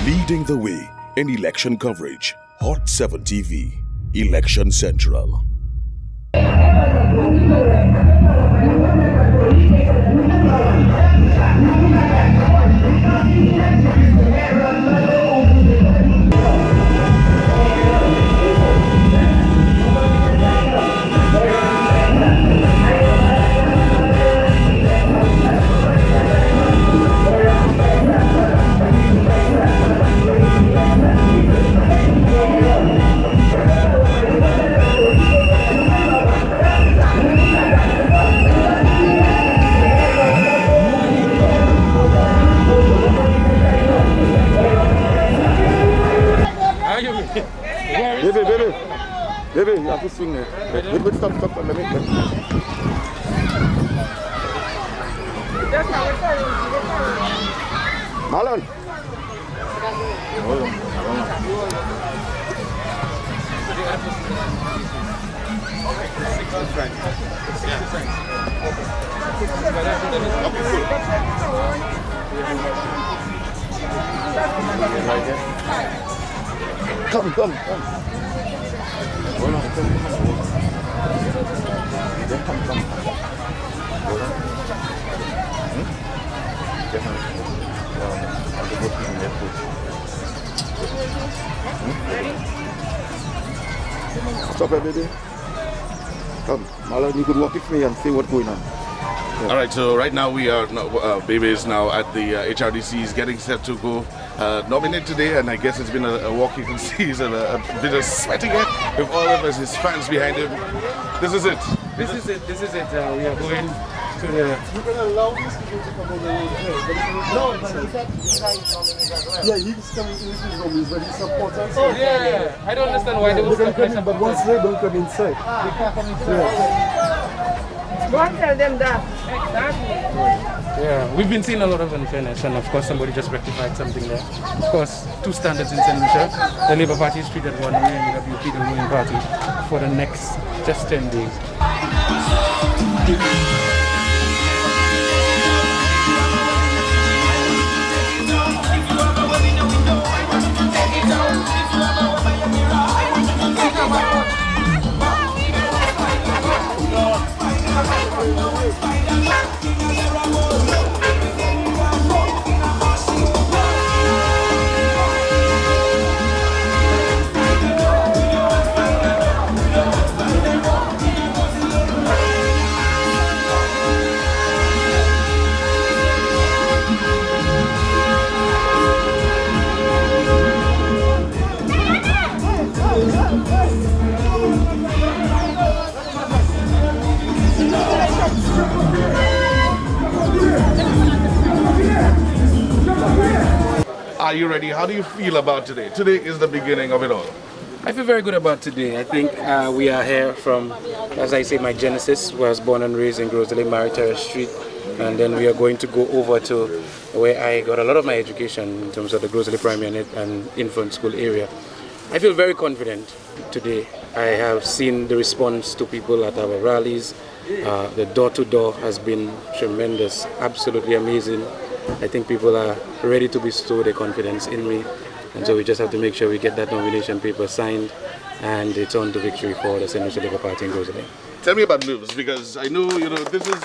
Leading the way in election coverage. Hot 7 TV. Election Central. Baby, you have to swing it. Wait, stop, let me. Marlon! Hold on. Come. Hold on, come. Then come. Hold on. I'll go put in there, please. Stop it, baby. Come, Marlon, you could walk with me and see what's going on. Yeah. All right, so right now we are, Baby is now at the HRDC. He's getting set to go nominate today, and I guess it's been a walk. You can see he's a bit of sweating it with all of his fans behind him. This is it. This is it. We are going to the... You can allow these people to come on the road. No, but he said he's nominated. Yeah, he's coming in his nominees, but he's supporters. Oh, yeah. I don't understand why they will stop come in, but once they don't come inside. They can't come inside. Don't tell them that. Exactly. Yeah, we've been seeing a lot of unfairness, and of course somebody just rectified something there. Of course, two standards in St. Lucia. The Labour Party is treated one way, and the WP, the ruling party, for the next just 10 days. Are you ready? How do you feel about today? Today is the beginning of it all. I feel very good about today. I think we are here from, as I say, my genesis, where I was born and raised in Groseley, Mary Terrace Street, and then we are going to go over to where I got a lot of my education in terms of the Groseley Primary and Infant School area. I feel very confident today. I have seen the response to people at our rallies. The door-to-door has been tremendous, absolutely amazing. I think people are ready to bestow their confidence in me, and so we just have to make sure we get that nomination paper signed, and it's on to victory for the St. Lucia Labour Party in Groseley. Tell me about nerves, because I know, this is...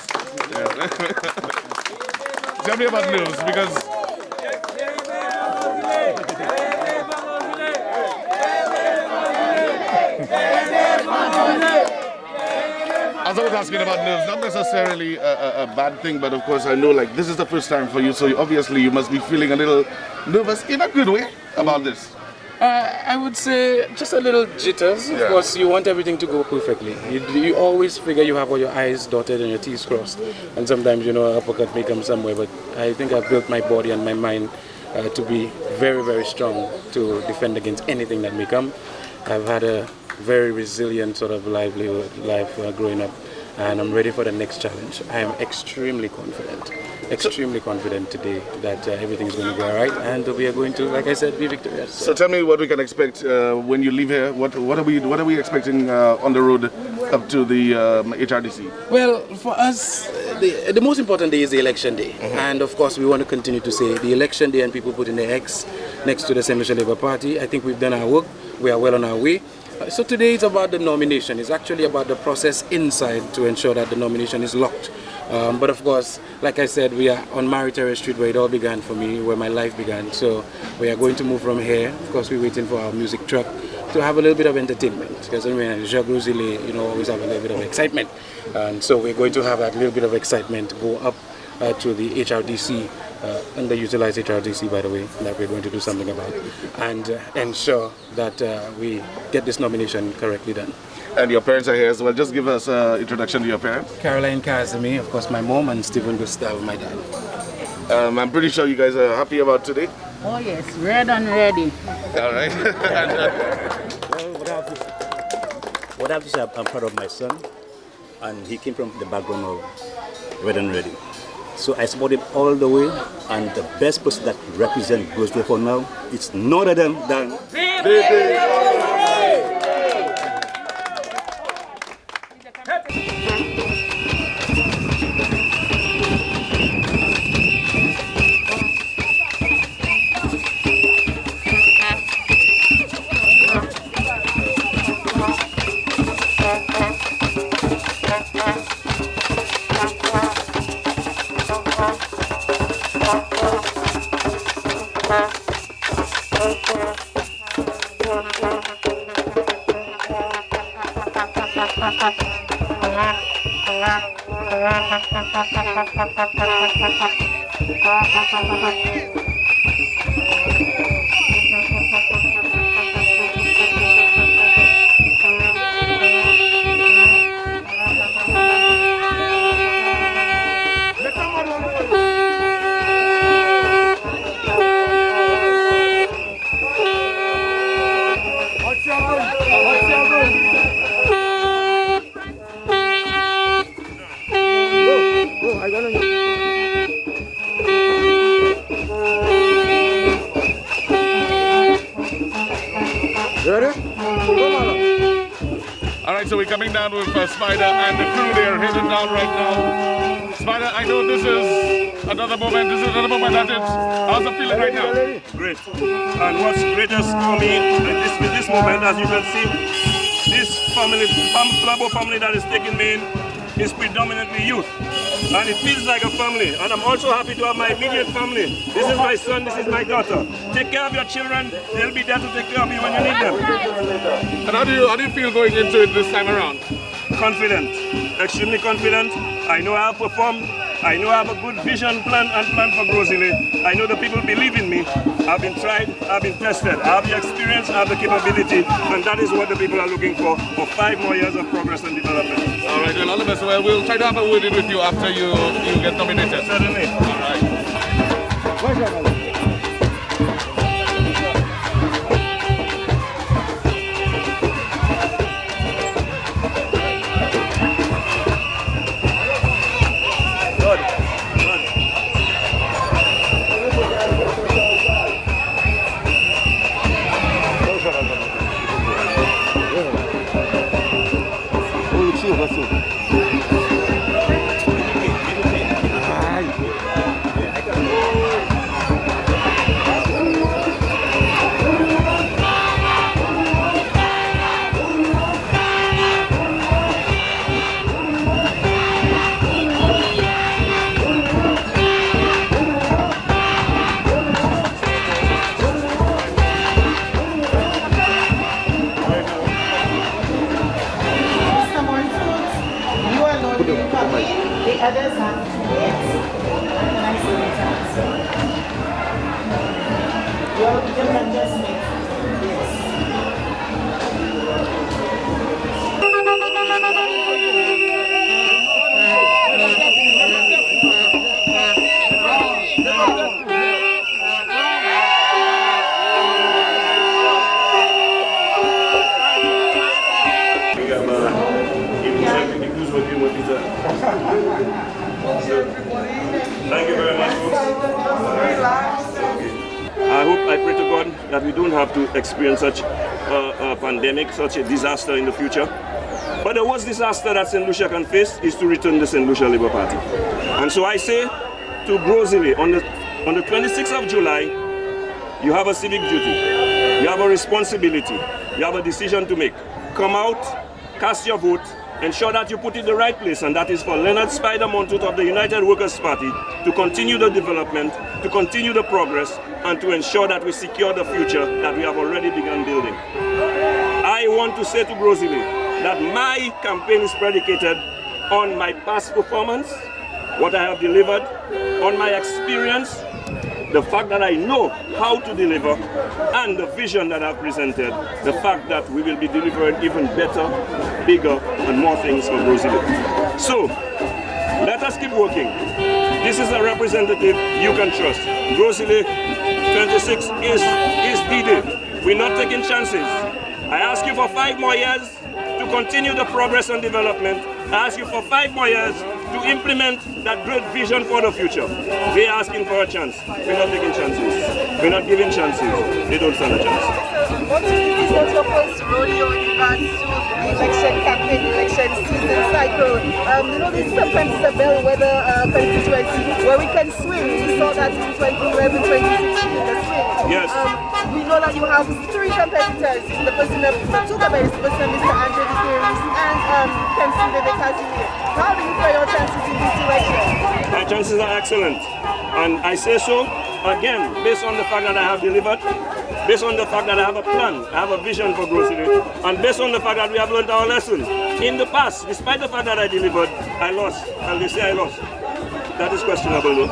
Tell me about nerves, because... As I was asking about nerves, not necessarily a bad thing, but of course I know this is the first time for you, so obviously you must be feeling a little nervous in a good way about this. I would say just a little jitters. Of course, you want everything to go perfectly. You always figure you have all your I's dotted and your T's crossed, and sometimes an uppercut may come somewhere, but I think I've built my body and my mind to be very, very strong to defend against anything that may come. I've had a very resilient sort of life growing up, and I'm ready for the next challenge. I am extremely confident today that everything is going to go all right, and we are going to, like I said, be victorious. So tell me what we can expect when you leave here. What are we expecting on the road up to the HRDC? Well, for us, the most important day is the election day, and of course we want to continue to say the election day, and people put in their X. next to the St. Lucia Labour Party. I think we've done our work. We are well on our way. So today it's about the nomination. It's actually about the process inside to ensure that the nomination is locked. But of course, like I said, we are on Mary Terrace Street where it all began for me, where my life began. So we are going to move from here. Of course, we're waiting for our music truck to have a little bit of entertainment. Because when Jacques Rosile, always have a little bit of excitement. And so we're going to have that little bit of excitement go up to the HRDC, underutilized HRDC, by the way, that we're going to do something about, and ensure that we get this nomination correctly done. And your parents are here as well. Just give us an introduction to your parents. Caroline Kazemi, of course, my mom, and Stephen Gustav, my dad. I'm pretty sure you guys are happy about today. Oh yes, red and ready. All right. What I have to say, I'm proud of my son, and he came from the background of red and ready. So I support him all the way, and the best person that represents Goswell for now, it's none other than All right, so we're coming down with Spider and the crew. They are heading down right now. Spider, I know this is another moment. This is another moment that it's. How's the feeling right now? Great. And what's greatest for me with this moment, as you can see, this family that is taking me in is predominantly youth. And it feels like a family. And I'm also happy to have my immediate family. This is my son, this is my daughter. Take care of your children. They'll be there to take care of you when you need them. And how do you feel going into it this time around? Confident. Extremely confident. I know I have performed. I know I have a good vision plan for Grosile. I know the people believe in me. I've been tried, I've been tested. I have the experience, I have the capability, and that is what the people are looking for 5 more years of progress and development. All right, well, all the best. Well, we'll try to have a word in with you after you get nominated. Certainly. All right. The others have you can just make Thank you very much, folks. I pray to God that we don't have to experience such a pandemic, such a disaster in the future. But the worst disaster that St. Lucia can face is to return the St. Lucia Labour Party. And so I say to Grosile, on the 26th of July, you have a civic duty, you have a responsibility, you have a decision to make. Come out, cast your vote, ensure that you put it in the right place, and that is for Leonard Spider Montut of the United Workers' Party to continue the development, to continue the progress, and to ensure that we secure the future that we have already begun building. I want to say to Grozile that my campaign is predicated on my past performance, what I have delivered, on my experience, the fact that I know how to deliver, and the vision that I've presented, the fact that we will be delivering even better, bigger, and more things for Grozile. So, let us keep working. This is a representative you can trust. Grozile 26 is the day. We're not taking chances. I ask you for 5 more years to continue the progress and development. I ask you for 5 more years to implement that great vision for the future. We're asking for a chance. We're not taking chances. We're not giving chances. They don't stand a chance. What do you think is not your first rodeo in regards to election campaign, election season cycle? This sometimes is a bellwether constituency where we can swing. We saw that in 2011, 2016, the swing. Yes. We know that you have 3 competitors, the person of Mr. Andrew Dikirus and Kempson David Casimir. How do you play your chances in this election? My chances are excellent. And I say so, again, based on the fact that I have delivered, based on the fact that I have a plan, I have a vision for Grozile, and based on the fact that we have learned our lesson. In the past, despite the fact that I delivered, I lost. And they say I lost. That is questionable, though.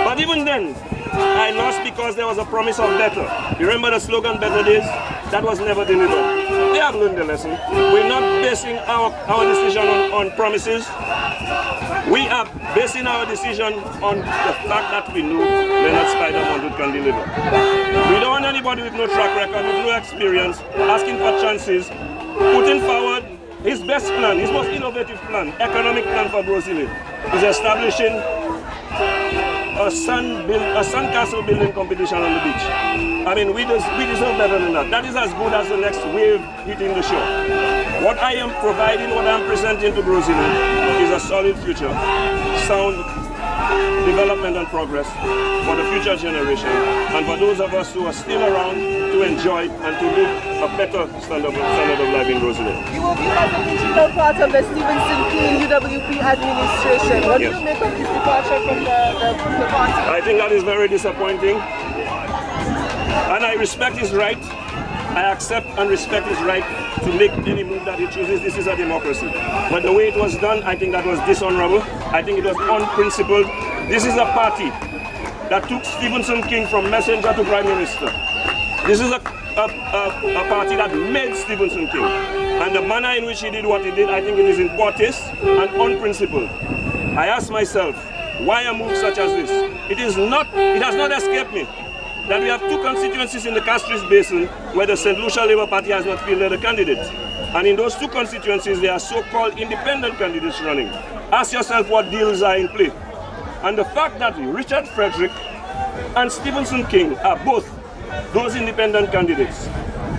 But even then, I lost because there was a promise of better. You remember the slogan, better days? That was never delivered. They have learned the lesson. We're not basing our decision on promises. We are basing our decision on the fact that we know Leonard Spider Montut can deliver. We don't want anybody with no track record, with no experience, asking for chances, putting forward his best plan, his most innovative plan, economic plan for Grozile, is establishing a sandcastle building competition on the beach. I mean, we deserve better than that. That is as good as the next wave hitting the shore. What I am providing, what I am presenting to Grozile is a solid future, sound development and progress for the future generation, and for those of us who are still around to enjoy and to live a better standard of life in Grozile. You will be as an integral part of the Stevenson King UWP administration. What do you make of this departure from the party? I think that is very disappointing, and I respect his right. I accept and respect his right to make any move that he chooses. This is a democracy. But the way it was done, I think that was dishonorable. I think it was unprincipled. This is a party that took Stevenson King from messenger to prime minister. This is a party that made Stevenson King. And the manner in which he did what he did, I think it is in poor taste and unprincipled. I ask myself, why a move such as this? It has not escaped me that we have 2 constituencies in the Castries Basin where the St. Lucia Labour Party has not fielded a candidate. And in those 2 constituencies, there are so-called independent candidates running. Ask yourself what deals are in play. And the fact that Richard Frederick and Stevenson King are both those independent candidates,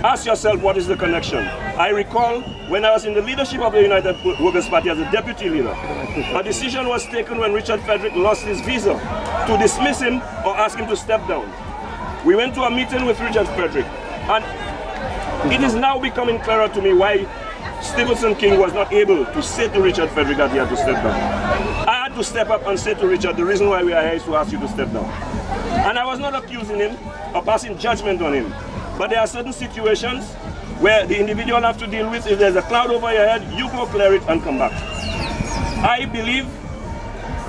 ask yourself what is the connection. I recall when I was in the leadership of the United Workers' Party as a deputy leader, a decision was taken when Richard Frederick lost his visa to dismiss him or ask him to step down. We went to a meeting with Richard Frederick, and it is now becoming clearer to me why Stevenson King was not able to say to Richard Frederick that he had to step down. I had to step up and say to Richard, the reason why we are here is to ask you to step down. And I was not accusing him or passing judgment on him. But there are certain situations where the individual have to deal with. If there's a cloud over your head, you go clear it and come back. I believe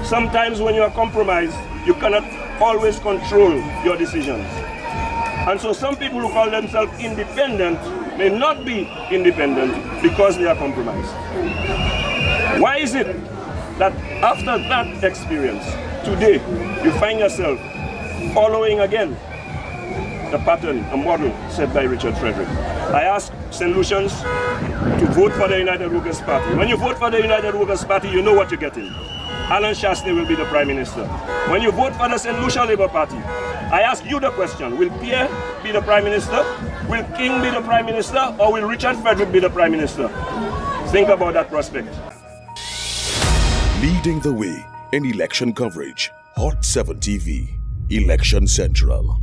sometimes when you are compromised, you cannot always control your decisions. And so some people who call themselves independent may not be independent because they are compromised. Why is it that after that experience, today, you find yourself following again the pattern, a model set by Richard Frederick? I ask St. Lucians to vote for the United Workers' Party. When you vote for the United Workers' Party, you know what you're getting. Alan Shastney will be the Prime Minister. When you vote for the St. Lucia Labour Party, I ask you the question, will Pierre be the Prime Minister? Will King be the Prime Minister? Or will Richard Frederick be the Prime Minister? Think about that prospect. Leading the way in election coverage. Hot 7 TV. Election Central.